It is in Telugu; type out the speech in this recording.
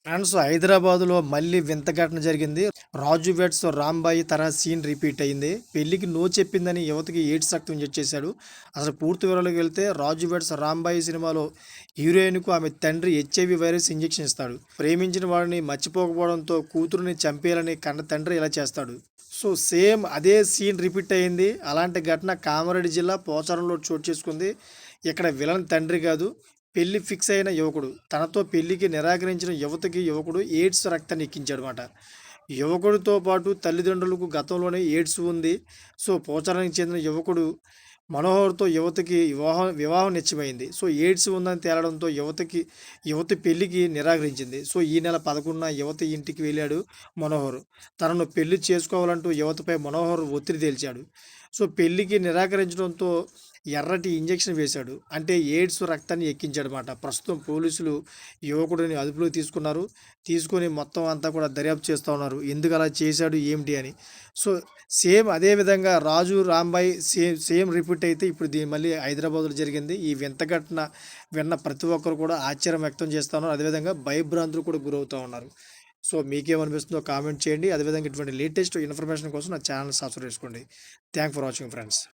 ఫ్రెండ్స్, హైదరాబాద్‌లో మళ్ళీ వింత ఘటన జరిగింది. 'రాజు వెడ్స్ రాంబాయి' తరహా సీన్ రిపీట్ అయింది. పెళ్లికి నో చెప్పిందని యువతికి ఎయిడ్స్ రక్తం ఇంజెక్ట్ చేశాడు. అసలు పూర్తి వివరాలకు వెళ్తే 'రాజు వెడ్స్ రాంబాయి' సినిమాలో హీరోయిన్‌కు ఆమె తండ్రి హెచ్ఐవి వైరస్ ఇంజెక్షన్ ఇస్తాడు. ప్రేమించిన వాడిని మర్చిపోకపోవడంతో కూతురిని చంపేయాలని కన్న తండ్రి ఇలా చేస్తాడు. సో సేమ్ అదే సీన్ రిపీట్ అయింది. అలాంటి ఘటన కామారెడ్డి జిల్లా పోచారంలో చోటు చేసుకుంది. ఇక్కడ విలన్ తండ్రి కాదు, పెళ్లి ఫిక్స్ అయిన యువకుడు. తనతో పెళ్లికి నిరాకరించిన యువకుడు ఎయిడ్స్ రక్తాన్ని ఎక్కించాడనమాట. యువకుడితో పాటు తల్లిదండ్రులకు గతంలోనే ఎయిడ్స్ ఉంది. సో పోచారానికి చెందిన యువకుడు మనోహర్‌తో యువతికి వివాహం నిశ్చయమైంది. సో ఎయిడ్స్ ఉందని తేలడంతో యువతి పెళ్లికి నిరాకరించింది. సో ఈ నెల 11న యువతి ఇంటికి వెళ్ళాడు మనోహర్. తనను పెళ్లి చేసుకోవాలంటూ యువతిపై మనోహర్ ఒత్తిడి తెల్చాడు. సో పెళ్లికి నిరాకరించడంతో ఎర్రటి ఇంజెక్షన్ వేశాడు. అంటే ఎయిడ్స్ రక్తాన్ని ఎక్కించాడనమాట. ప్రస్తుతం పోలీసులు యువకుడిని అదుపులోకి తీసుకున్నారు. తీసుకొని మొత్తం అంతా కూడా దర్యాప్తు చేస్తూ ఉన్నారు. ఎందుకు అలా చేశాడు ఏమిటి అని. సో సేమ్ అదే విధంగా 'రాజు రాంబాయ్' సేమ్ రిపీట్ అయితే ఇప్పుడు మళ్ళీ హైదరాబాద్‌లో జరిగింది. ఈ వింత ఘటన విన్న ప్రతి ఒక్కరు కూడా ఆశ్చర్యం వ్యక్తం చేస్తా ఉన్నారు. అదేవిధంగా భయభ్రాంతులు కూడా గురవుతూ ఉన్నారు. సో మీకేమనిపిస్తుందో కామెంట్ చేయండి. అదేవిధంగా ఇటువంటి లేటెస్ట్ ఇన్ఫర్మేషన్ కోసం నా ఛానల్ సబ్స్క్రైబ్ చేసుకోండి. Thanks for watching friends.